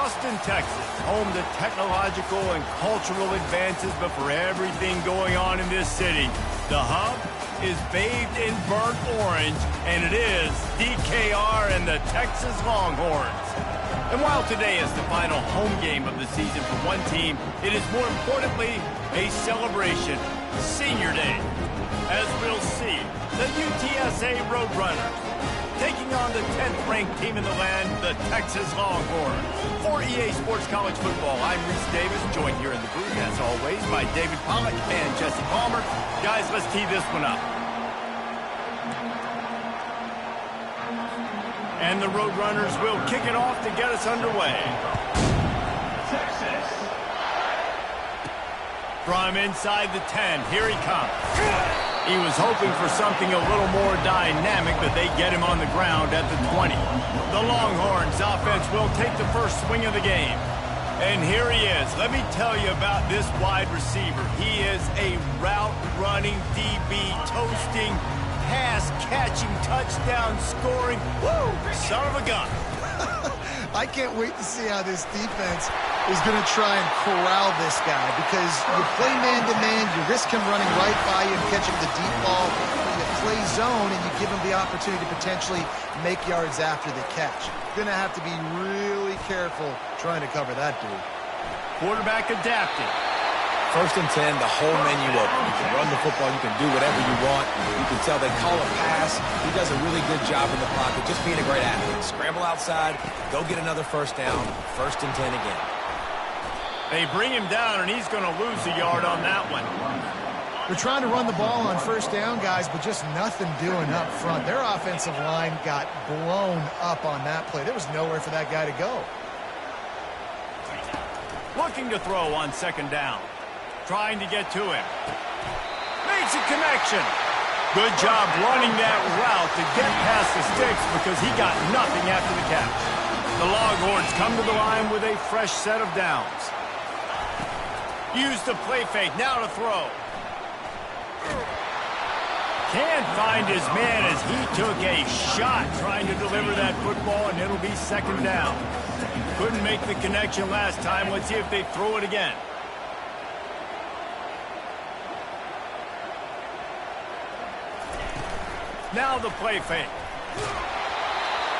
Austin, Texas, home to technological and cultural advances, but for everything going on in this city, the hub is bathed in burnt orange, and it is DKR and the Texas Longhorns. And while today is the final home game of the season for one team, it is more importantly a celebration, Senior Day. As we'll see, the UTSA Roadrunners taking on the 10th-ranked team in the land, the Texas Longhorns. For EA Sports College Football, I'm Reese Davis, joined here in the booth, as always, by David Pollack and Jesse Palmer. Guys, let's tee this one up. And the Roadrunners will kick it off to get us underway. Texas. From inside the 10, here he comes. He was hoping for something a little more dynamic, but they get him on the ground at the 20. The Longhorns offense will take the first swing of the game. And here he is. Let me tell you about this wide receiver. He is a route-running DB, toasting, pass-catching, touchdown-scoring, woo, son of a gun. I can't wait to see how this defense is going to try and corral this guy, because you play man-to-man, you risk him running right by you and catching the deep ball. You play zone, and you give him the opportunity to potentially make yards after the catch. You're going to have to be really careful trying to cover that dude. Quarterback adapted. First and 10, the whole menu open. You can run the football, you can do whatever you want. You can tell they call a pass. He does a really good job in the pocket, just being a great athlete. Scramble outside, go get another first down. First and 10 again. They bring him down, and he's going to lose a yard on that one. They're trying to run the ball on first down, guys, but just nothing doing up front. Their offensive line got blown up on that play. There was nowhere for that guy to go. Looking to throw on second down. Trying to get to him. Makes a connection. Good job running that route to get past the sticks, because he got nothing after the catch. The Longhorns come to the line with a fresh set of downs. Use the play fake, now to throw. Can't find his man as he took a shot trying to deliver that football, and it'll be second down. Couldn't make the connection last time. Let's see if they throw it again. Now the play fake.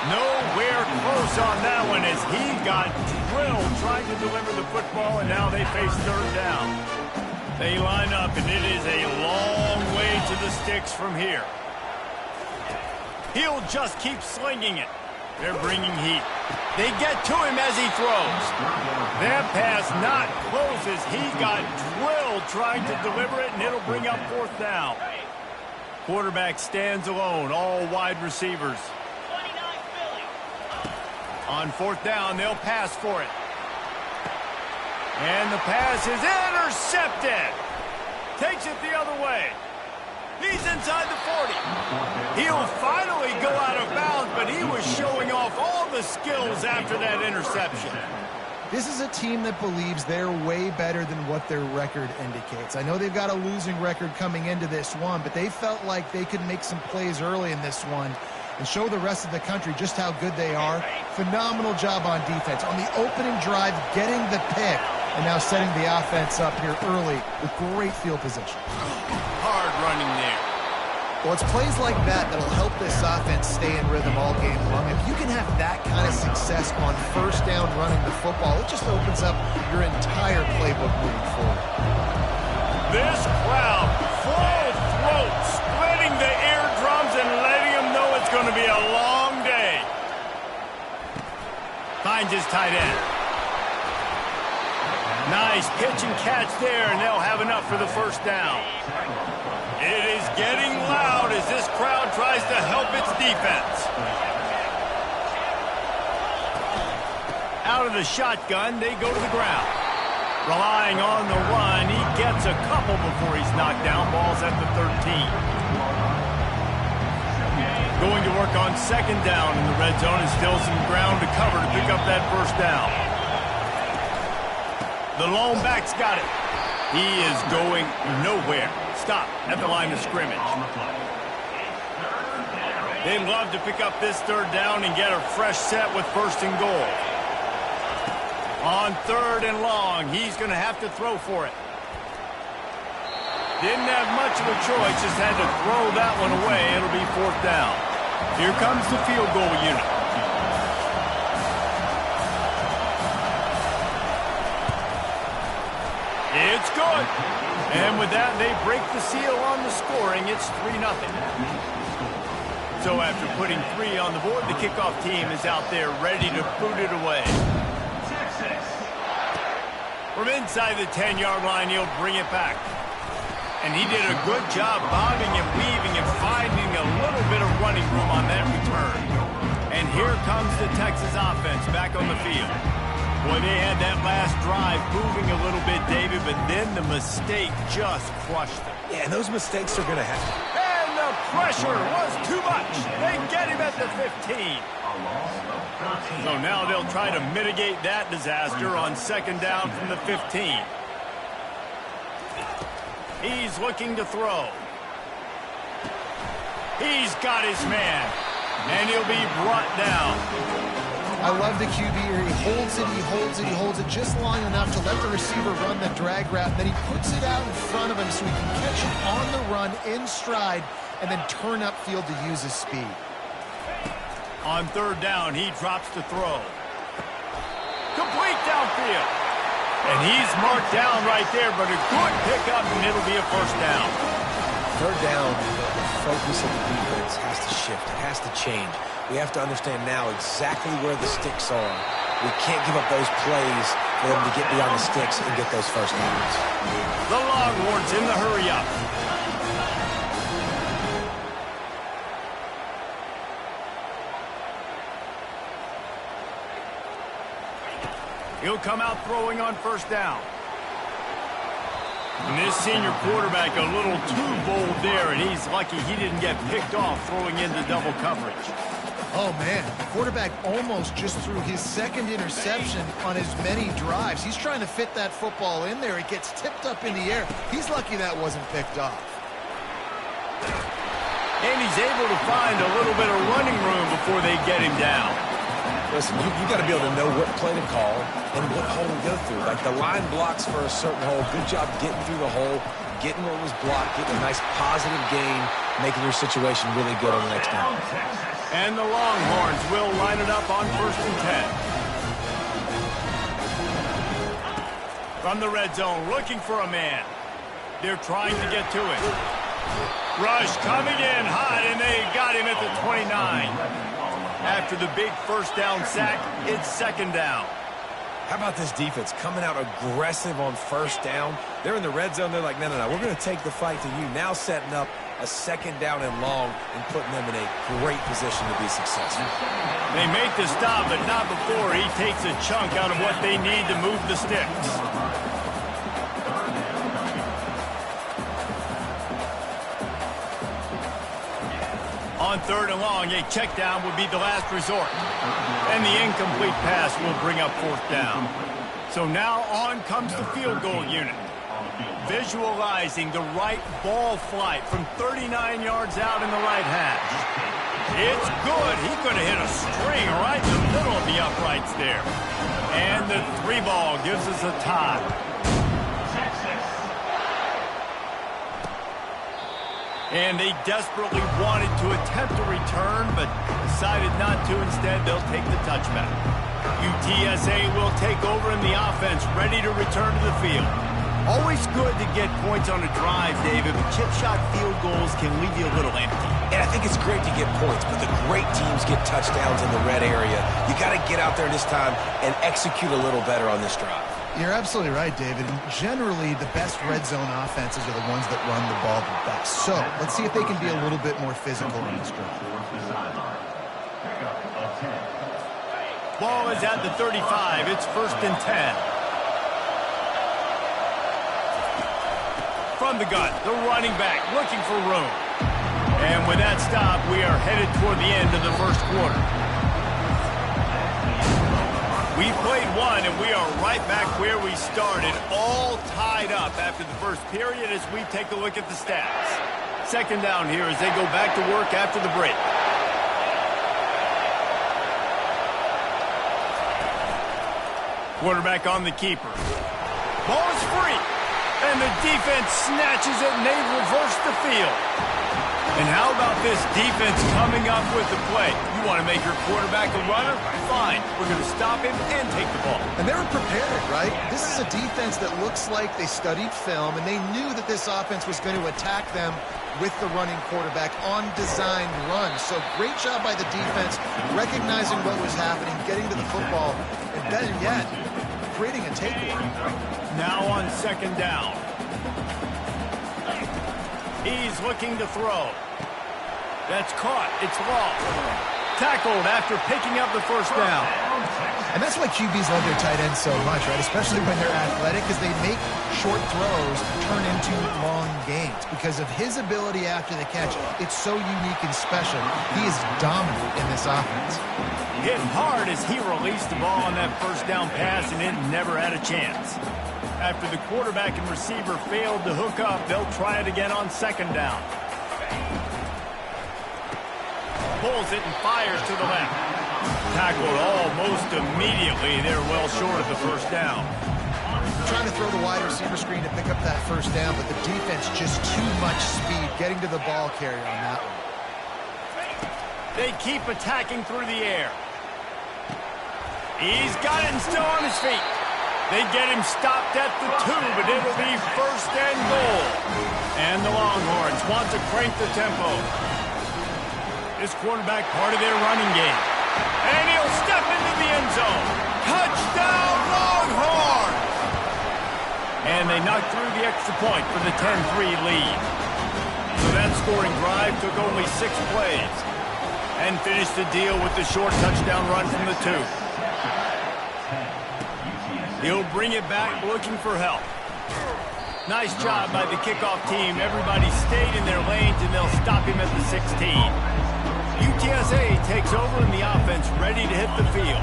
Nowhere close on that one as he got drilled trying to deliver the football, and now they face third down. They line up, and it is a long way to the sticks from here. He'll just keep slinging it. They're bringing heat. They get to him as he throws. That pass not close as he got drilled trying to deliver it, and it'll bring up fourth down. Quarterback stands alone, all wide receivers. On fourth down, they'll pass for it. And the pass is intercepted. Takes it the other way. He's inside the 40. He'll finally go out of bounds, but he was showing off all the skills after that interception. This is a team that believes they're way better than what their record indicates. I know they've got a losing record coming into this one, but they felt like they could make some plays early in this one and show the rest of the country just how good they are. Phenomenal job on defense. On the opening drive, getting the pick, and now setting the offense up here early with great field position. Hard running there. Well, it's plays like that that'll help this offense stay in rhythm all game long. If you can have that kind of success on first down running the football, it just opens up your entire playbook moving forward. This crowd, full throat, splitting the eardrums and letting them know it's going to be a long day. Finds his tight end. Nice pitch and catch there, and they'll have enough for the first down. It is getting loud as this crowd tries to help its defense. Out of the shotgun, they go to the ground. Relying on the run, he gets a couple before he's knocked down. Ball's at the 13. Going to work on second down in the red zone, and still some ground to cover to pick up that first down. The lone back's got it. He is going nowhere. Stop at the line of scrimmage. They'd love to pick up this third down and get a fresh set with first and goal. On 3rd and long, he's going to have to throw for it. Didn't have much of a choice, just had to throw that one away. It'll be 4th down. Here comes the field goal unit. It's good. And with that, they break the seal on the scoring. It's 3-0. So after putting 3 on the board, the kickoff team is out there ready to boot it away. From inside the 10-yard line, he'll bring it back. And he did a good job bobbing and weaving and finding a little bit of running room on that return. And here comes the Texas offense back on the field. Boy, they had that last drive moving a little bit, David, but then the mistake just crushed them. Yeah, and those mistakes are going to happen. And the pressure was too much. They get him at the 15. So now they'll try to mitigate that disaster on 2nd down from the 15. He's looking to throw. He's got his man. And he'll be brought down. I love the QB here. He holds it, he holds it, he holds it just long enough to let the receiver run the drag route. Then he puts it out in front of him so he can catch it on the run in stride and then turn upfield to use his speed. On 3rd down, he drops to throw. Complete downfield. And he's marked down right there, but a good pickup, and it'll be a 1st down. 3rd down, the focus of the defense has to shift. It has to change. We have to understand now exactly where the sticks are. We can't give up those plays for them to get beyond the sticks and get those 1st downs. The Longhorns in the hurry-up. He'll come out throwing on 1st down. And this senior quarterback a little too bold there, and he's lucky he didn't get picked off throwing into double coverage. Oh, man. The quarterback almost just threw his 2nd interception on as many drives. He's trying to fit that football in there. It gets tipped up in the air. He's lucky that wasn't picked off. And he's able to find a little bit of running room before they get him down. Listen, you got to be able to know what play to call and what hole to go through. Like the line blocks for a certain hole. Good job getting through the hole, getting what was blocked, getting a nice positive gain, making your situation really good on the next down. And the Longhorns will line it up on 1st and 10. From the red zone, looking for a man. They're trying to get to it. Rush coming in hot, and they got him at the 29. After the big 1st down sack, it's 2nd down. How about this defense coming out aggressive on 1st down? They're in the red zone. They're like, no, we're going to take the fight to you. Now setting up a 2nd down and long and putting them in a great position to be successful. They make the stop, but not before he takes a chunk out of what they need to move the sticks. On 3rd and long, a check down would be the last resort. And the incomplete pass will bring up 4th down. So now on comes the field goal unit. Visualizing the right ball flight from 39 yards out in the right hash. It's good. He could have hit a string right in the middle of the uprights there. And the 3 ball gives us a tie. And they desperately wanted to attempt a return, but decided not to. Instead, they'll take the touchback. UTSA will take over in the offense, ready to return to the field. Always good to get points on a drive, David, but chip shot field goals can leave you a little empty. And I think it's great to get points, but the great teams get touchdowns in the red area. You got to get out there this time and execute a little better on this drive. You're absolutely right, David. And generally, the best red zone offenses are the ones that run the ball the best. So let's see if they can be a little bit more physical on this drive. Ball is at the 35. It's 1st and 10. From the gun, the running back looking for room. And with that stop, we are headed toward the end of the 1st quarter. We played one, and we are right back where we started, all tied up after the 1st period as we take a look at the stats. 2nd down here as they go back to work after the break. Quarterback on the keeper. Ball is free. And the defense snatches it, and they reverse the field. And how about this defense coming up with the play? You want to make your quarterback a runner? Fine. We're going to stop him and take the ball. And they were prepared, right? This is a defense that looks like they studied film, and they knew that this offense was going to attack them with the running quarterback on designed runs. So great job by the defense, recognizing what was happening, getting to the football, and better yet, creating a takeaway. Now on second down. He's looking to throw. That's caught. It's lost. Tackled after picking up the first down. And that's why QBs love their tight ends so much, right? Especially when they're athletic, because they make short throws turn into long gains. Because of his ability after the catch, it's so unique and special. He is dominant in this offense. Hit hard as he released the ball on that first down pass, and it never had a chance. After the quarterback and receiver failed to hook up, they'll try it again on second down. Pulls it and fires to the left. Tackled almost immediately. They're well short of the first down. Trying to throw the wide receiver screen to pick up that first down, but the defense just too much speed getting to the ball carrier on that one. They keep attacking through the air. He's got it and still on his feet. They get him stopped at the 2, but it'll be first and goal. And the Longhorns want to crank the tempo. This quarterback part of their running game. And he'll step into the end zone. Touchdown, Longhorns! And they knocked through the extra point for the 10-3 lead. So that scoring drive took only 6 plays. And finished the deal with the short touchdown run from the 2. He'll bring it back looking for help. Nice job by the kickoff team. Everybody stayed in their lanes, and they'll stop him at the 16. UTSA takes over in the offense, ready to hit the field.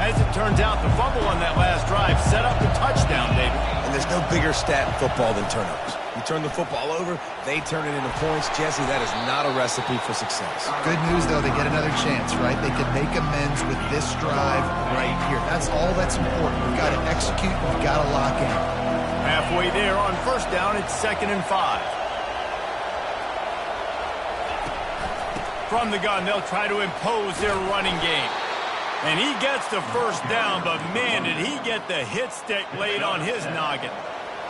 As it turns out, the fumble on that last drive set up the touchdown, David. And there's no bigger stat in football than turnovers. You turn the football over, they turn it into points. Jesse, that is not a recipe for success. Good news, though, they get another chance, right? They can make amends with this drive right here. That's all that's important. You've got to execute, you've got to lock in. Halfway there on first down, it's 2nd and 5. From the gun, they'll try to impose their running game. And he gets the first down, but man, did he get the hit stick laid on his noggin.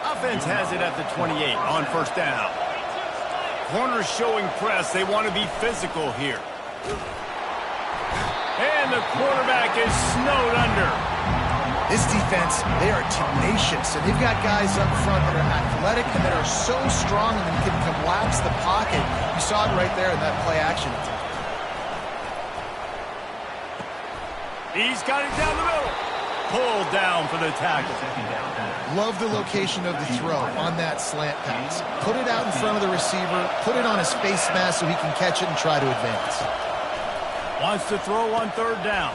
Offense has it at the 28 on first down. Corners showing press. They want to be physical here. And the quarterback is snowed under. This defense, they are tenacious, and they've got guys up front that are athletic and that are so strong and can collapse the pocket. You saw it right there in that play action. He's got it down the middle. Pulled down for the tackle. Love the location of the throw on that slant pass. Put it out in front of the receiver, put it on his face mask so he can catch it and try to advance. Wants to throw on third down.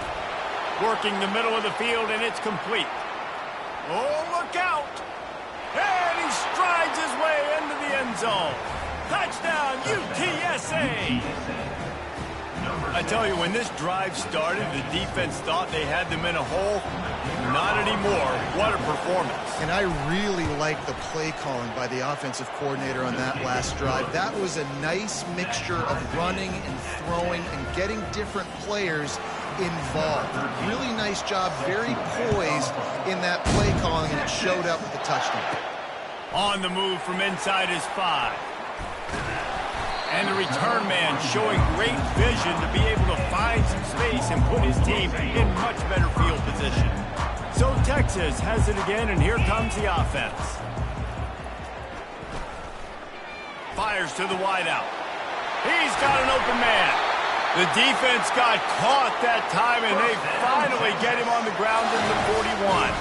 Working the middle of the field, and it's complete. Oh, look out! And he strides his way into the end zone. Touchdown, UTSA! I tell you, when this drive started, the defense thought they had them in a hole. Not anymore. What a performance. And I really like the play calling by the offensive coordinator on that last drive. That was a nice mixture of running and throwing and getting different players involved. Really nice job, very poised in that play calling, and it showed up with the touchdown. On the move from inside his 5. And the return man showing great vision to be able to find some space and put his team in much better field position. So Texas has it again, and here comes the offense. Fires to the wideout. He's got an open man. The defense got caught that time, and they finally get him on the ground in the 41.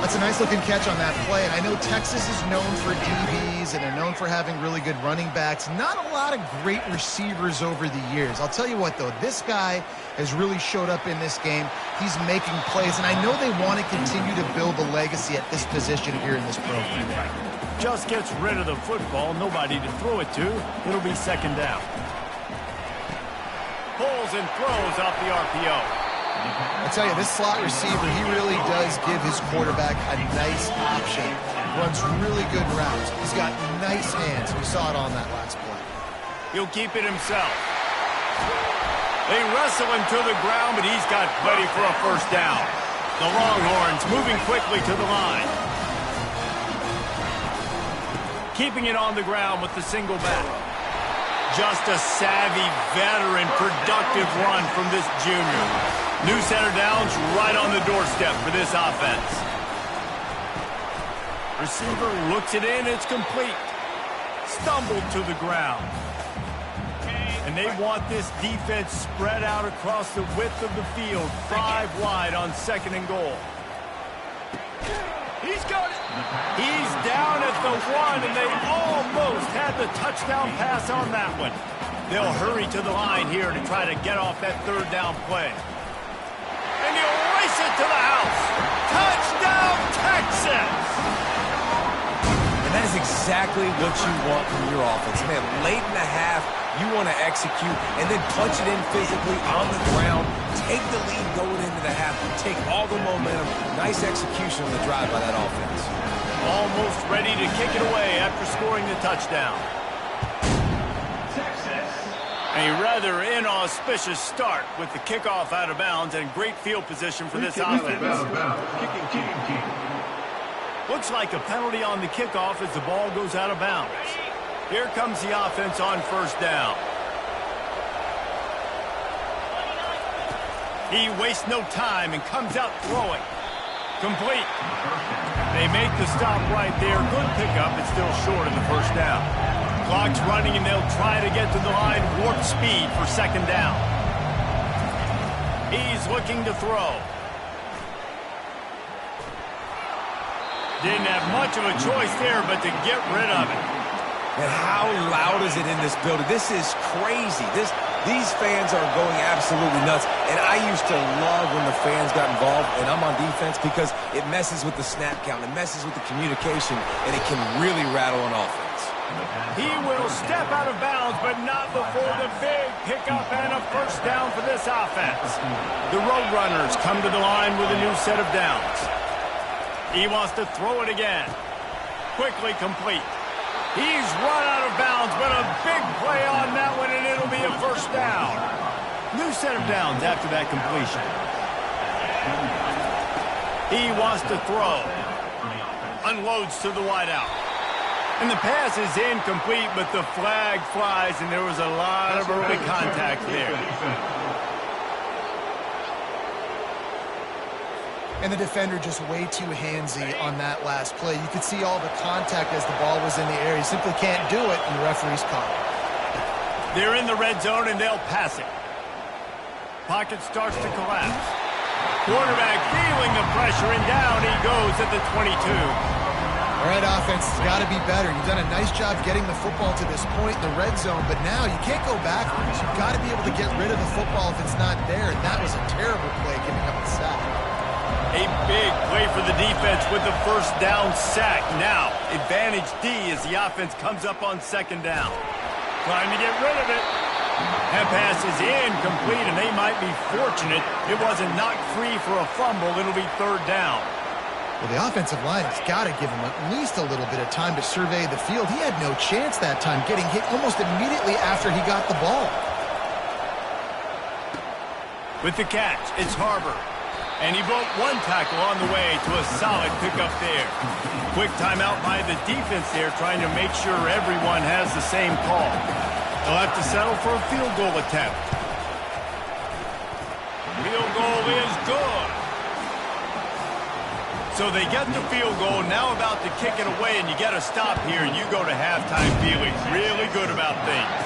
That's a nice-looking catch on that play. And I know Texas is known for DBs, and they're known for having really good running backs. Not a lot of great receivers over the years. I'll tell you what, though, this guy has really showed up in this game. He's making plays, and I know they want to continue to build a legacy at this position here in this program. Just gets rid of the football, nobody to throw it to. It'll be second down. Pulls and throws off the RPO. I tell you, this slot receiver, he really does give his quarterback a nice option. Runs really good routes. He's got nice hands. We saw it on that last play. He'll keep it himself. They wrestle him to the ground, but he's got plenty for a first down. The Longhorns moving quickly to the line. Keeping it on the ground with the single back. Just a savvy, veteran, productive run from this junior. New center downs right on the doorstep for this offense. Receiver looks it in, it's complete. Stumbled to the ground. And they want this defense spread out across the width of the field, 5 wide on 2nd and goal. He's got it. He's down at the 1, and they almost had the touchdown pass on that one. They'll hurry to the line here to try to get off that 3rd down play. And he'll race it to the house. Touchdown, Texas! And that is exactly what you want from your offense. Man, late in the half, you want to execute and then punch it in physically on the ground. Take the lead going into the half. Take all the momentum. Nice execution on the drive by that offense. Almost ready to kick it away after scoring the touchdown. A rather inauspicious start with the kickoff out of bounds and great field position for this offense. Looks like a penalty on the kickoff as the ball goes out of bounds. Here comes the offense on 1st down. He wastes no time and comes out throwing. Complete. They make the stop right there. Good pickup, but still short of the 1st down. Clock's running, and they'll try to get to the line warp speed for 2nd down. He's looking to throw. Didn't have much of a choice there, but to get rid of it. And how loud is it in this building? This is crazy. These fans are going absolutely nuts. And I used to love when the fans got involved, and I'm on defense, because it messes with the snap count. It messes with the communication, and it can really rattle an offense. He will step out of bounds, but not before the big pickup and a 1st down for this offense. The Roadrunners come to the line with a new set of downs. He wants to throw it again. Quickly complete. He's run out of bounds, but a big play on that one, and it'll be a 1st down. New set of downs after that completion. He wants to throw. Unloads to the wideout. And the pass is incomplete, but the flag flies, and there was a lot of early contact there. And the defender just way too handsy on that last play. You could see all the contact as the ball was in the air. He simply can't do it, and the referee's caught it. They're in the red zone, and they'll pass it. Pocket starts to collapse. Quarterback feeling the pressure, and down he goes at the 22. All right, offense has got to be better. You've done a nice job getting the football to this point in the red zone, but now you can't go backwards. You've got to be able to get rid of the football if it's not there, and that was a terrible play, giving up a sack. A big play for the defense with the 1st down sack. Now, advantage D as the offense comes up on 2nd down. Trying to get rid of it. That pass is incomplete, and they might be fortunate it wasn't knocked free for a fumble. It'll be 3rd down. Well, the offensive line has got to give him at least a little bit of time to survey the field. He had no chance that time, getting hit almost immediately after he got the ball. With the catch, it's Harbor. And he broke 1 tackle on the way to a solid pickup there. Quick timeout by the defense there, trying to make sure everyone has the same call. They'll have to settle for a field goal attempt. Field goal is good. So they get the field goal, now about to kick it away, and you get a stop here, and you go to halftime feeling really good about things.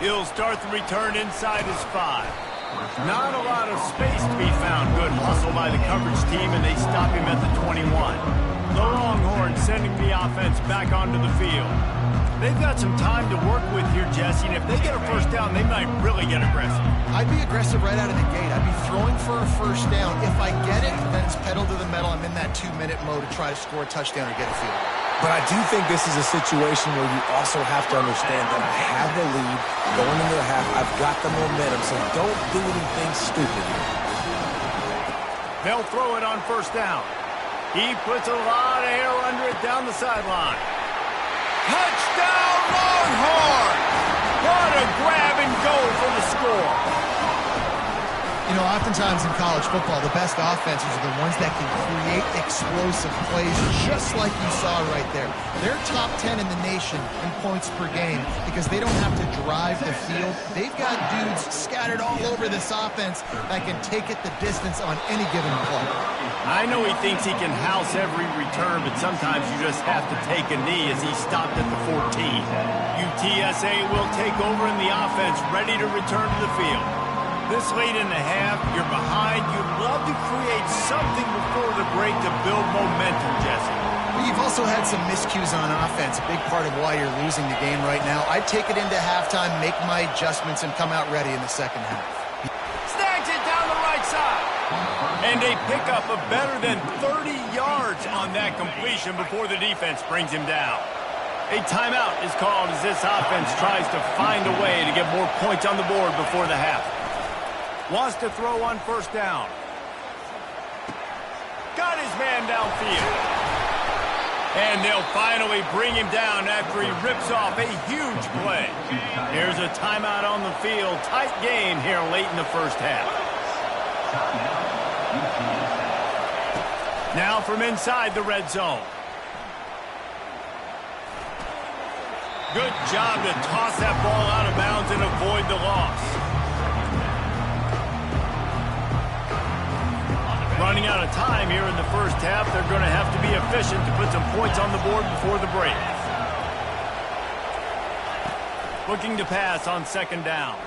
He'll start the return inside his 5. Not a lot of space to be found. Good hustle by the coverage team, and they stop him at the 21. The Longhorns sending the offense back onto the field. They've got some time to work with here, Jesse, and if they get a 1st down, they might really get aggressive. I'd be aggressive right out of the gate. I'd be throwing for a 1st down. If I get it, then it's pedal to the metal. I'm in that 2-minute mode to try to score a touchdown or get a field. But I do think this is a situation where you also have to understand that I have the lead going into the half. I've got the momentum, so don't do anything stupid here. They'll throw it on first down. He puts a lot of air under it down the sideline. Touchdown, Longhorns! What a grab and go for the score. You know, oftentimes in college football, the best offenses are the ones that can create explosive plays, just like you saw right there. They're top 10 in the nation in points per game because they don't have to drive the field. They've got dudes scattered all over this offense that can take it the distance on any given play. I know he thinks he can house every return, but sometimes you just have to take a knee as he stopped at the 14. UTSA will take over in the offense, ready to return to the field. This late in the half, you're behind. You'd love to create something before the break to build momentum, Jesse. Well, you've also had some miscues on offense, a big part of why you're losing the game right now. I'd take it into halftime, make my adjustments, and come out ready in the second half. Snags it down the right side. And a pickup of better than 30 yards on that completion before the defense brings him down. A timeout is called as this offense tries to find a way to get more points on the board before the half. Wants to throw on first down. Got his man downfield. And they'll finally bring him down after he rips off a huge play. Here's a timeout on the field. Tight game here late in the first half. Now from inside the red zone. Good job to toss that ball out of bounds and avoid the loss. Running out of time here in the first half. They're going to have to be efficient to put some points on the board before the break. Looking to pass on second down.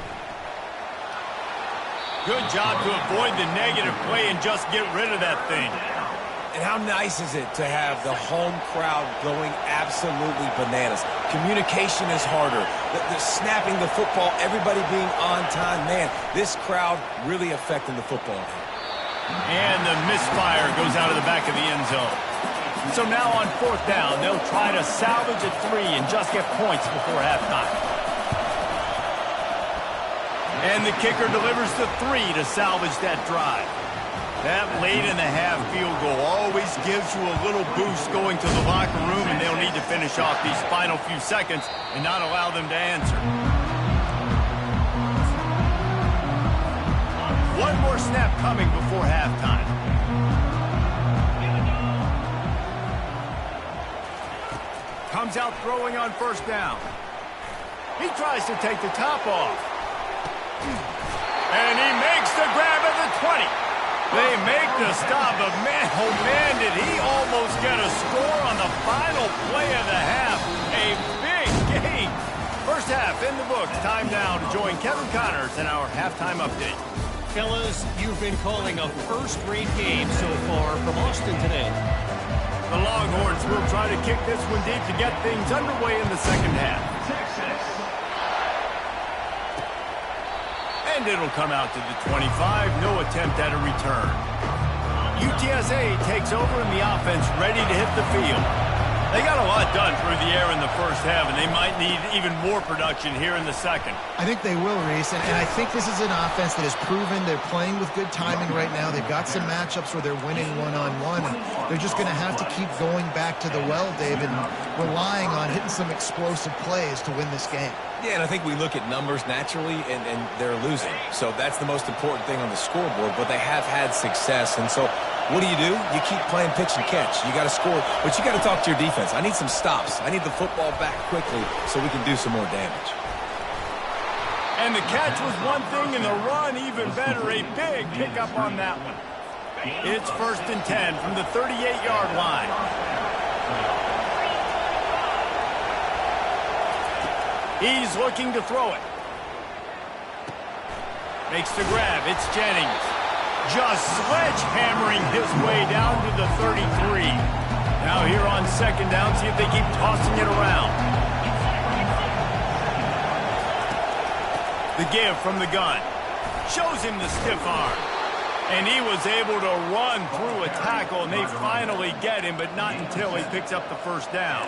Good job to avoid the negative play and just get rid of that thing. And how nice is it to have the home crowd going absolutely bananas. Communication is harder. The snapping the football, everybody being on time. Man, this crowd really affecting the football game. And the misfire goes out of the back of the end zone. So now on fourth down, they'll try to salvage a 3 and just get points before halftime. And the kicker delivers the 3 to salvage that drive. That late in the half field goal always gives you a little boost going to the locker room, and they'll need to finish off these final few seconds and not allow them to answer. One more snap coming before halftime. Comes out throwing on first down. He tries to take the top off. And he makes the grab at the 20. They make the stop, but man, oh man, did he almost get a score on the final play of the half. A big game. First half in the books. Time now to join Kevin Connors in our halftime update. Fellas, you've been calling a first-rate game so far from Austin today. The Longhorns will try to kick this one deep to get things underway in the second half. And it'll come out to the 25. No attempt at a return. UTSA takes over in the offense, ready to hit the field. They got a lot done through the air in the first half, and they might need even more production here in the second. I think they will, Reese, and I think this is an offense that has proven they're playing with good timing right now. They've got some matchups where they're winning one-on-one, and they're just going to have to keep going back to the well, David, and relying on hitting some explosive plays to win this game. Yeah, and I think we look at numbers naturally, and they're losing. So that's the most important thing on the scoreboard, but they have had success, and so what do? You keep playing pitch and catch. You got to score, but you got to talk to your defense. I need some stops. I need the football back quickly so we can do some more damage. And the catch was one thing, and the run even better. A big pickup on that one. It's 1st and 10 from the 38-yard line. He's looking to throw it. Makes the grab. It's Jennings. Just sledgehammering his way down to the 33. Now here on second down, see if they keep tossing it around. The give from the gun. Shows him the stiff arm. And he was able to run through a tackle, and they finally get him, but not until he picks up the first down.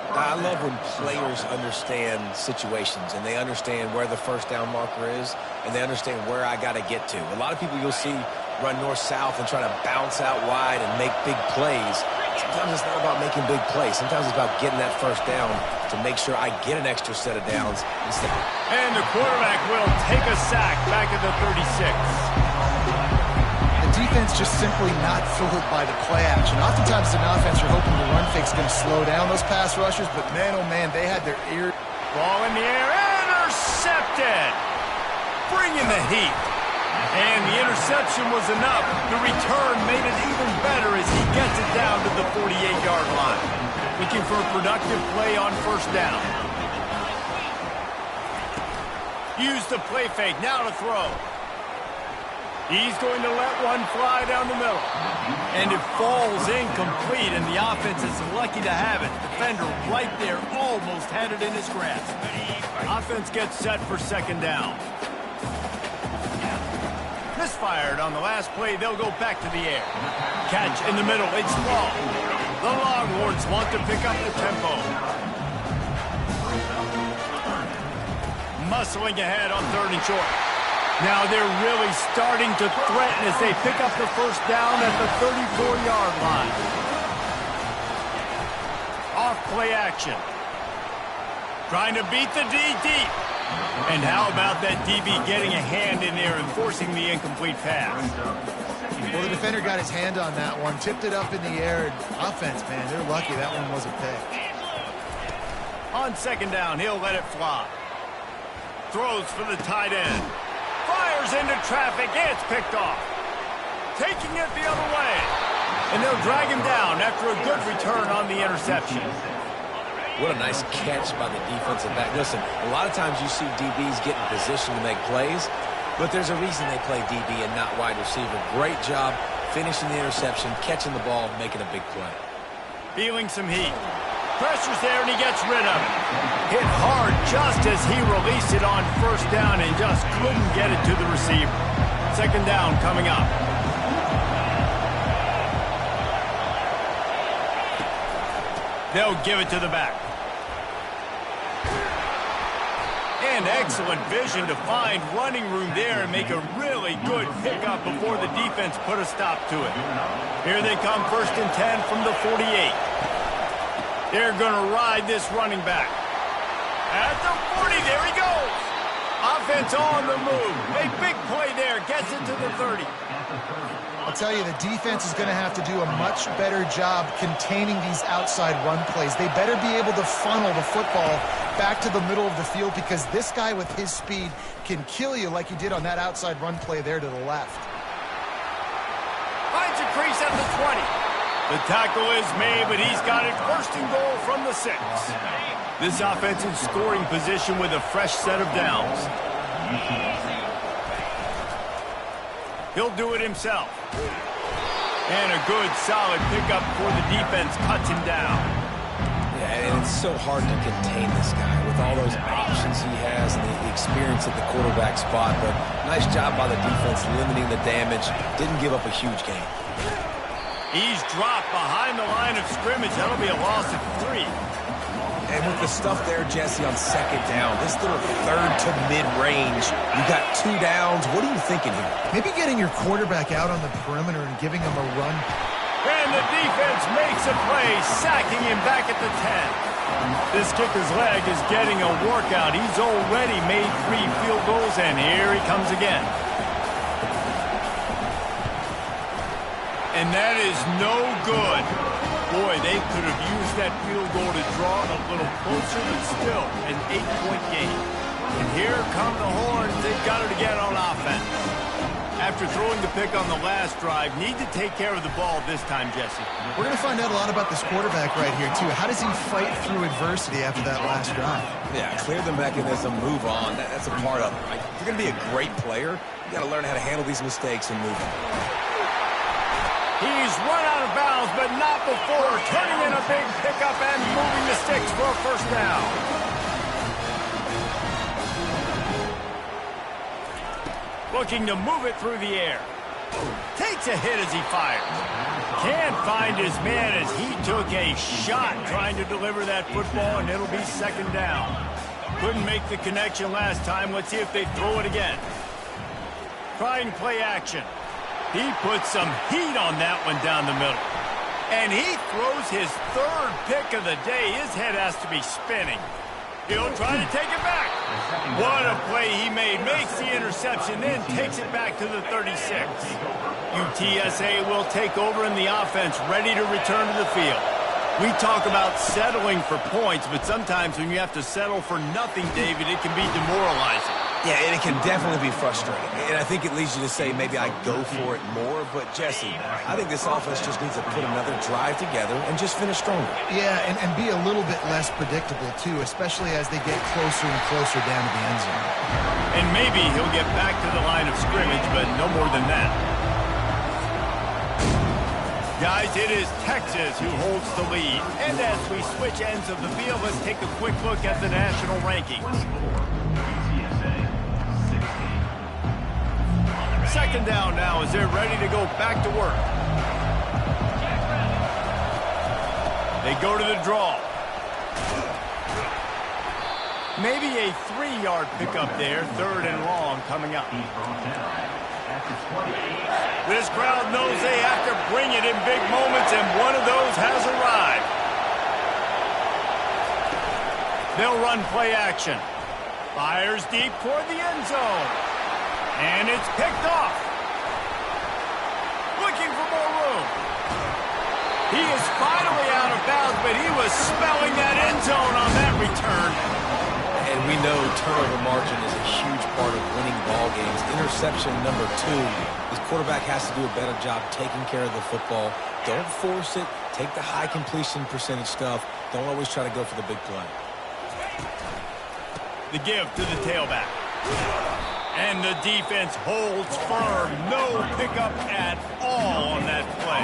I love when players understand situations, and they understand where the first down marker is, and they understand where I got to get to. A lot of people you'll see run north-south and try to bounce out wide and make big plays. Sometimes it's not about making big plays. Sometimes it's about getting that first down to make sure I get an extra set of downs instead. And the quarterback will take a sack back at the 36. The defense just simply not fooled by the play action. Oftentimes an offense, you're hoping the run fake's going to slow down those pass rushers, but man, oh man, they had their ear. Ball in the air, intercepted. Bringing the heat. And the interception was enough. The return made it even better as he gets it down to the 48-yard line. Looking for a productive play on first down. Use the play fake, now to throw. He's going to let one fly down the middle. And it falls incomplete, and the offense is lucky to have it. Defender right there almost had it in his grasp. Offense gets set for second down. Misfired on the last play. They'll go back to the air. Catch in the middle. It's long. The Longhorns want to pick up the tempo. Muscling ahead on 3rd and short. Now they're really starting to threaten as they pick up the first down at the 34-yard line. Off play action. Trying to beat the D deep. And how about that DB getting a hand in there and forcing the incomplete pass? Well, the defender got his hand on that one, tipped it up in the air. Offense, man, they're lucky that one wasn't picked. On second down, he'll let it fly. Throws for the tight end. Fires into traffic. It's picked off. Taking it the other way. And they'll drag him down after a good return on the interception. What a nice catch by the defensive back. Listen, a lot of times you see DBs get in position to make plays, but there's a reason they play DB and not wide receiver. Great job finishing the interception, catching the ball, making a big play. Feeling some heat. Pressure's there, and he gets rid of it. Hit hard just as he released it on first down and just couldn't get it to the receiver. Second down coming up. They'll give it to the back. And excellent vision to find running room there and make a really good pickup before the defense put a stop to it. Here they come, 1st and 10 from the 48. They're going to ride this running back. At the 40, there he goes. Offense on the move. A big play there, gets it to the 30. I'll tell you, the defense is going to have to do a much better job containing these outside run plays. They better be able to funnel the football back to the middle of the field because this guy with his speed can kill you like he did on that outside run play there to the left. Finds a crease at the 20. The tackle is made, but he's got it 1st and goal from the 6. This offensive scoring position with a fresh set of downs. He'll do it himself. And a good, solid pickup for the defense cuts him down. Yeah, and it's so hard to contain this guy with all those options he has and the experience at the quarterback spot. But nice job by the defense limiting the damage. Didn't give up a huge gain. He's dropped behind the line of scrimmage. That'll be a loss of 3. And with the stuff there, Jesse, on second down, this little 3rd to mid-range, you got 2 downs. What are you thinking here? Maybe getting your quarterback out on the perimeter and giving him a run. And the defense makes a play, sacking him back at the 10. This kicker's leg is getting a workout. He's already made 3 field goals, and here he comes again. And that is no good. Boy, they could have used that field goal to draw a little closer, but still an 8-point game. And here come the Horns. They've got it again on offense. After throwing the pick on the last drive, need to take care of the ball this time, Jesse. We're going to find out a lot about this quarterback right here, too. How does he fight through adversity after that last drive? Yeah, clear the mechanism, move on. That's a part of it, right? If you're going to be a great player, you got to learn how to handle these mistakes and move on. He's run out of bounds, but not before turning in a big pickup and moving the sticks for a first down. Looking to move it through the air. Takes a hit as he fires. Can't find his man as he took a shot trying to deliver that football, and it'll be second down. Couldn't make the connection last time. Let's see if they throw it again. Trying play action. He puts some heat on that one down the middle. And he throws his third pick of the day. His head has to be spinning. He'll try to take it back. What a play he made. Makes the interception, then takes it back to the 36. UTSA will take over in the offense, ready to return to the field. We talk about settling for points, but sometimes when you have to settle for nothing, David, it can be demoralizing. Yeah, and it can definitely be frustrating. And I think it leads you to say maybe I go for it more. But, Jesse, I think this offense just needs to put another drive together and just finish stronger. Yeah, and be a little bit less predictable, too, especially as they get closer and closer down to the end zone. And maybe he'll get back to the line of scrimmage, but no more than that. Guys, it is Texas who holds the lead. And as we switch ends of the field, let's take a quick look at the national rankings. Second down now as they're ready to go back to work. They go to the draw. Maybe a 3-yard pickup there, 3rd and long coming up. This crowd knows they have to bring it in big moments, and one of those has arrived. They'll run play action. Fires deep toward the end zone. And it's picked off. Looking for more room. He is finally out of bounds, but he was smelling that end zone on that return. And we know turnover margin is a huge part of winning ball games. Interception number 2. This quarterback has to do a better job taking care of the football. Don't force it. Take the high completion percentage stuff. Don't always try to go for the big play. The give to the tailback. And the defense holds firm. No pickup at all on that play.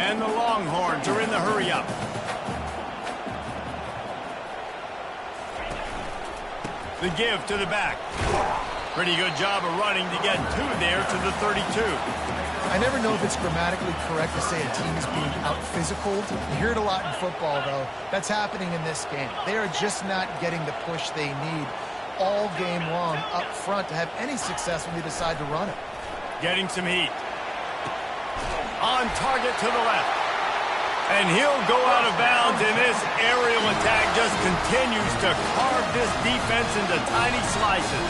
And the Longhorns are in the hurry-up. The give to the back. Pretty good job of running to get 2 there to the 32. I never know if it's grammatically correct to say a team is being out-physicaled. You hear it a lot in football, though. That's happening in this game. They are just not getting the push they need all game long up front to have any success when they decide to run it. Getting some heat. On target to the left. And he'll go out of bounds, and this aerial attack just continues to carve this defense into tiny slices.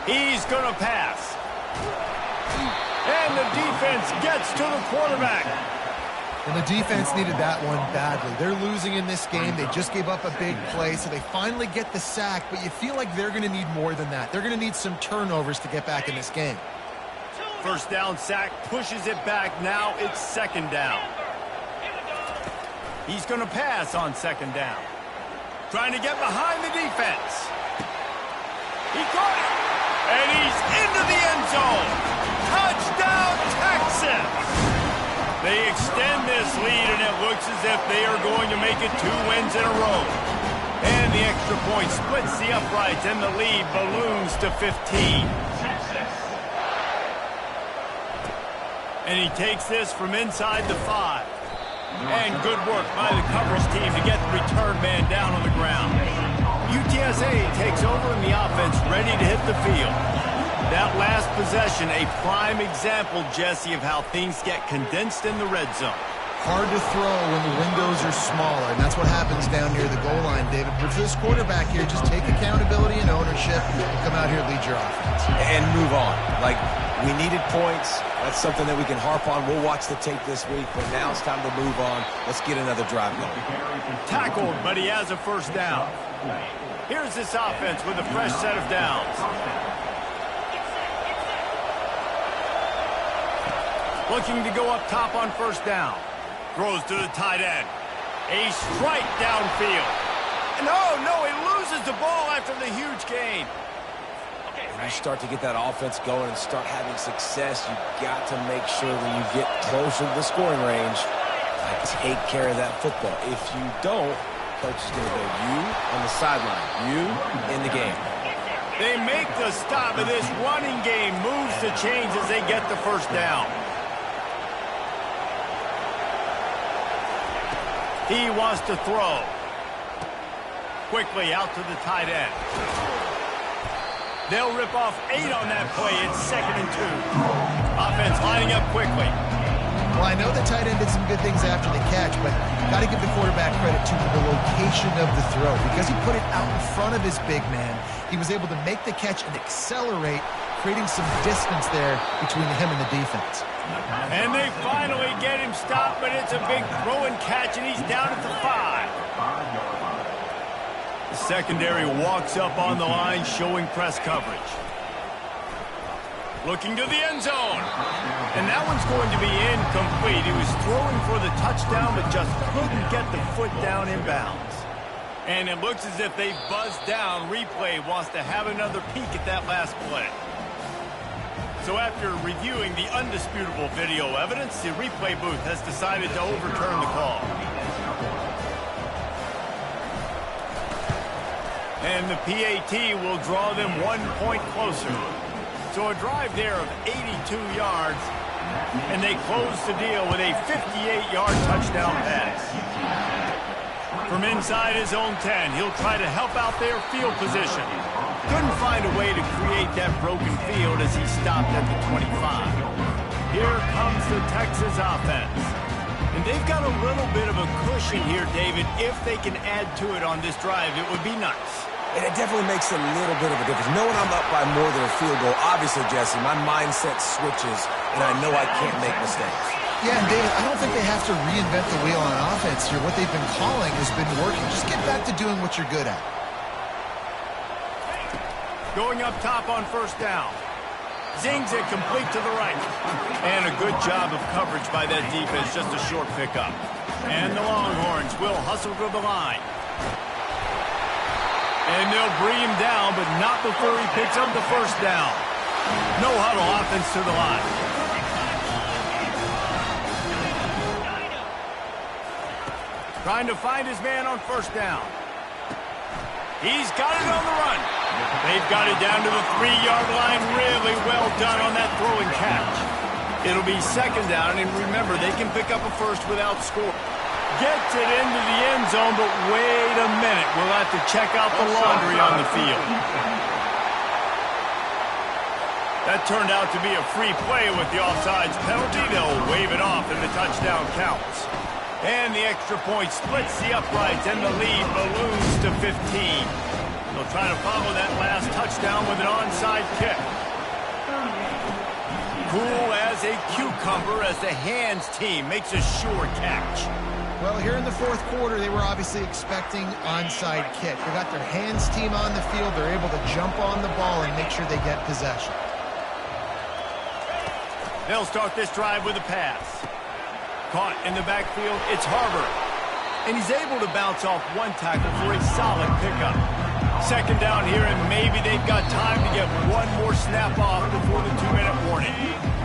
He's going to pass. And the defense gets to the quarterback. And the defense needed that one badly. They're losing in this game. They just gave up a big play, so they finally get the sack, but you feel like they're going to need more than that. They're going to need some turnovers to get back in this game. First down sack, pushes it back. Now it's 2nd down. He's going to pass on 2nd down. Trying to get behind the defense. He caught it. And he's into the end zone. Touchdown, Texas! They extend this lead, and it looks as if they are going to make it 2 wins in a row. And the extra point splits the uprights, and the lead balloons to 15. And he takes this from inside the 5. And good work by the coverage team to get the return man down on the ground. UTSA takes over in the offense, ready to hit the field. That last possession, a prime example, Jesse, of how things get condensed in the red zone. Hard to throw when the windows are smaller, and that's what happens down near the goal line, David. But for this quarterback here, just take accountability and ownership and come out here and lead your offense. And move on. Like, we needed points. That's something that we can harp on. We'll watch the tape this week, but now it's time to move on. Let's get another drive going. Tackled, but he has a first down. Here's this offense with a fresh set of downs. Looking to go up top on first down. Throws to the tight end. A strike downfield. No, he loses the ball after the huge gain. When you start to get that offense going and start having success, you've got to make sure when you get closer to the scoring range, take care of that football. If you don't, coach is going to go you on the sideline, you in the game. They make the stop, and this running game moves the chains as they get the first down. He wants to throw. Quickly out to the tight end. They'll rip off 8 on that play. It's 2nd and 2. Offense lining up quickly. Well, I know the tight end did some good things after the catch, but got to give the quarterback credit to the location of the throw. Because he put it out in front of his big man, he was able to make the catch and accelerate, creating some distance there between him and the defense. And they finally get him stopped, but it's a big throw and catch, and he's down at the 5. The secondary walks up on the line, showing press coverage. Looking to the end zone. And that one's going to be incomplete. He was throwing for the touchdown, but just couldn't get the foot down in bounds. And it looks as if they buzzed down. Replay wants to have another peek at that last play. So after reviewing the undisputable video evidence, the replay booth has decided to overturn the call. And the PAT will draw them 1 point closer. So a drive there of 82 yards, and they close the deal with a 58-yard touchdown pass. From inside his own 10, he'll try to help out their field position. Couldn't find a way to create that broken field as he stopped at the 25. Here comes the Texas offense. And they've got a little bit of a cushion here, David. If they can add to it on this drive, it would be nice. And it definitely makes a little bit of a difference. Knowing I'm up by more than a field goal, obviously, Jesse, my mindset switches, and I know I can't make mistakes. Yeah, and David, I don't think they have to reinvent the wheel on offense here. What they've been calling has been working. Just get back to doing what you're good at. Going up top on 1st down. Zings it complete to the right. And a good job of coverage by that defense, just a short pickup. And the Longhorns will hustle to the line. And they'll bring him down, but not before he picks up the 1st down. No huddle offense to the line. Trying to find his man on 1st down. He's got it on the run. They've got it down to the 3-yard line. Really well done on that throw and catch. It'll be 2nd down, and remember, they can pick up a 1st without score. Gets it into the end zone, but wait a minute. We'll have to check out the laundry on the field. That turned out to be a free play with the offsides penalty. They'll wave it off, and the touchdown counts. And the extra point splits the uprights, and the lead balloons to 15. They'll try to follow that last touchdown with an onside kick. Cool as a cucumber as the hands team makes a sure catch. Well, here in the 4th quarter, they were obviously expecting onside kick. They got their hands team on the field. They're able to jump on the ball and make sure they get possession. They'll start this drive with a pass. Caught in the backfield, it's Harbor. And he's able to bounce off one tackle for a solid pickup. 2nd down here, and maybe they've got time to get one more snap off before the 2-minute warning.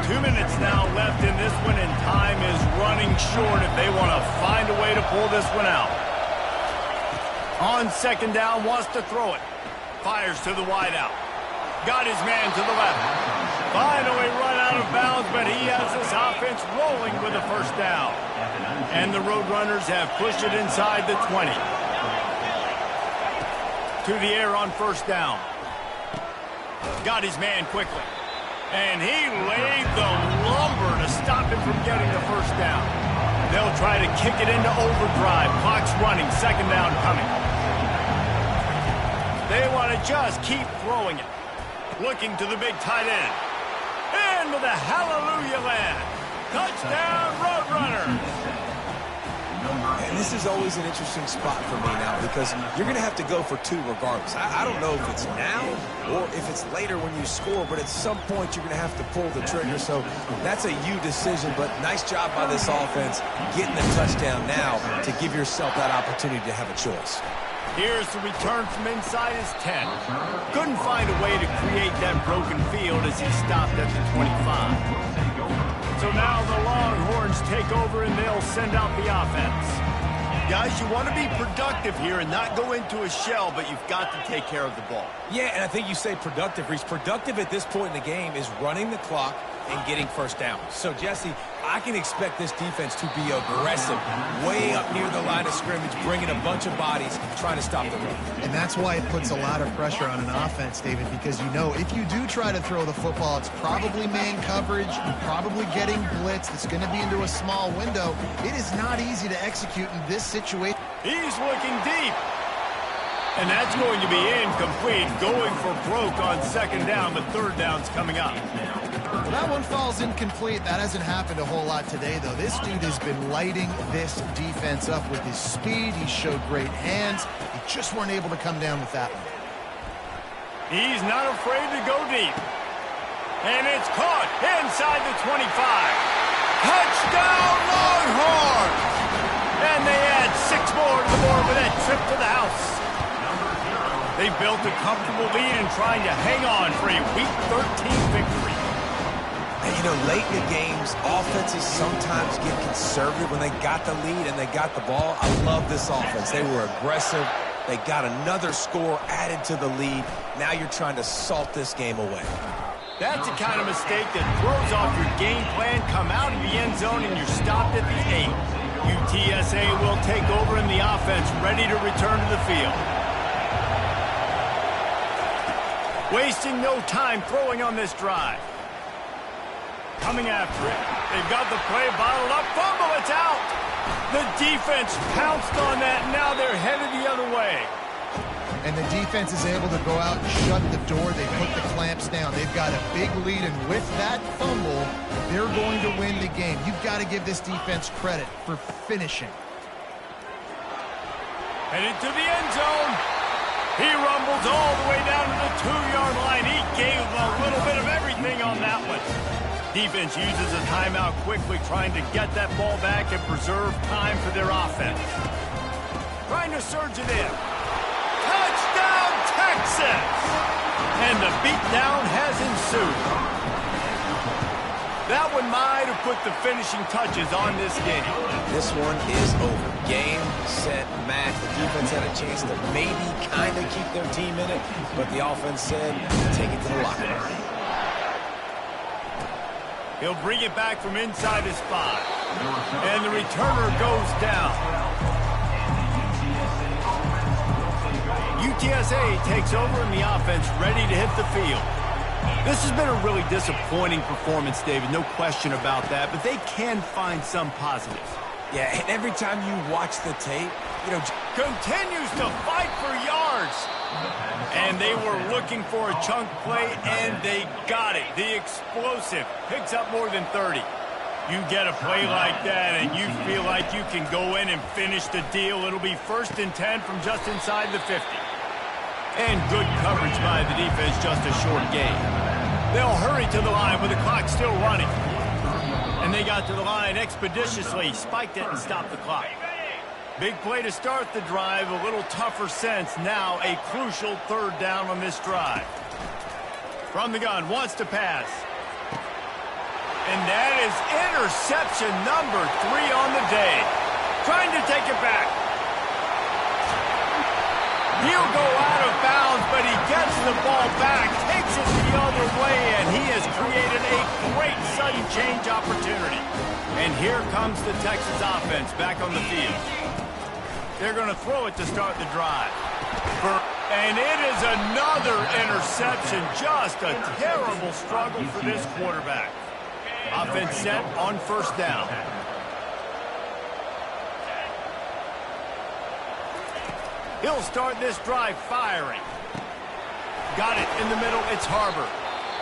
2 minutes now left in this one, and time is running short if they want to find a way to pull this one out. On 2nd down, wants to throw it. Fires to the wideout. Got his man to the left. Finally run out of bounds, but he has this offense rolling with a 1st down. And the Roadrunners have pushed it inside the 20. To the air on 1st down. Got his man quickly. And he laid the lumber to stop him from getting the 1st down. They'll try to kick it into overdrive. Clock's running. 2nd down coming. They want to just keep throwing it. Looking to the big tight end. Into the hallelujah land. Touchdown, Roadrunners. And this is always an interesting spot for me now because you're going to have to go for 2 regardless. I don't know if it's now or if it's later when you score, but at some point you're going to have to pull the trigger. So that's a you decision, but nice job by this offense getting the touchdown now to give yourself that opportunity to have a choice. Here's the return from inside his 10. Couldn't find a way to create that broken field as he stopped at the 25. So now the Longhorns take over and they'll send out the offense. Guys, you want to be productive here and not go into a shell, but you've got to take care of the ball. Yeah, and I think you say productive, Reese. Productive at this point in the game is running the clock and getting 1st down. So, Jesse, I can expect this defense to be aggressive, way up near the line of scrimmage, bringing a bunch of bodies, trying to stop the run. And that's why it puts a lot of pressure on an offense, David, because you know if you do try to throw the football, it's probably man coverage, you're probably getting blitzed, it's going to be into a small window. It is not easy to execute in this situation. He's looking deep. And that's going to be incomplete, going for broke on second down, but third down's coming up. Well, that one falls incomplete. That hasn't happened a whole lot today, though. This dude has been lighting this defense up with his speed. He showed great hands. He just weren't able to come down with that one. He's not afraid to go deep. And it's caught inside the 25. Touchdown, Longhorns! And they add 6 more to the board with that trip to the house. They built a comfortable lead and trying to hang on for a Week 13 victory. And, you know, late in the games, offenses sometimes get conservative when they got the lead and they got the ball. I love this offense. They were aggressive. They got another score added to the lead. Now you're trying to salt this game away. That's the kind of mistake that throws off your game plan. Come out of the end zone and you're stopped at the 8. UTSA will take over in the offense, ready to return to the field. Wasting no time throwing on this drive. Coming after it. They've got the play bottled up. Fumble, it's out. The defense pounced on that. Now they're headed the other way. And the defense is able to go out and shut the door. They put the clamps down. They've got a big lead, and with that fumble, they're going to win the game. You've got to give this defense credit for finishing. Headed to the end zone. He rumbles all the way down to the 2-yard line. He gave a little bit of everything on that one. Defense uses a timeout quickly, trying to get that ball back and preserve time for their offense. Trying to surge it in. Touchdown, Texas! And the beatdown has ensued. That one might have put the finishing touches on this game. This one is over. Game, set, match. The defense had a chance to maybe kind of keep their team in it, but the offense said, take it to the locker room. He'll bring it back from inside his 5. And the returner goes down. UTSA takes over in the offense, ready to hit the field. This has been a really disappointing performance, David, no question about that, but they can find some positives. Yeah, and every time you watch the tape, you know, continues to fight for yards. And they were looking for a chunk play, and they got it. The explosive picks up more than 30. You get a play like that, and you feel like you can go in and finish the deal. It'll be 1st and 10 from just inside the 50. And good coverage by the defense, just a short gain. They'll hurry to the line with the clock still running. And they got to the line expeditiously, spiked it and stopped the clock. Big play to start the drive, a little tougher sense. Now a crucial 3rd down on this drive. From the gun, wants to pass. And that is interception number 3 on the day. Trying to take it back. He'll go out of bounds, but he gets the ball back, takes it the other way, and he has created a great sudden change opportunity. And here comes the Texas offense back on the field. They're going to throw it to start the drive. And it is another interception. Just a terrible struggle for this quarterback. Offense set on 1st down. He'll start this drive firing. Got it in the middle. It's Harbor.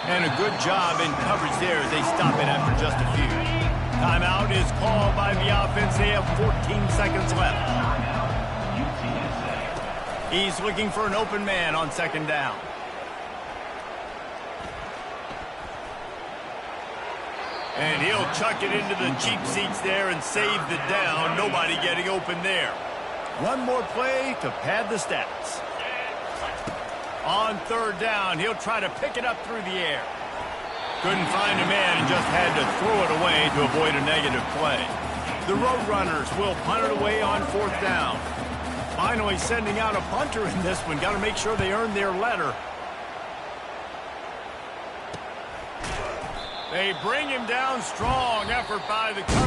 And a good job in coverage there as they stop it after just a few. Timeout is called by the offense. They have 14 seconds left. He's looking for an open man on 2nd down. And he'll chuck it into the cheap seats there and save the down. Nobody getting open there. One more play to pad the stats. On 3rd down, he'll try to pick it up through the air. Couldn't find a man and just had to throw it away to avoid a negative play. The Roadrunners will punt it away on 4th down. Finally sending out a punter in this one. Got to make sure they earn their letter. They bring him down strong. Effort by the coverage.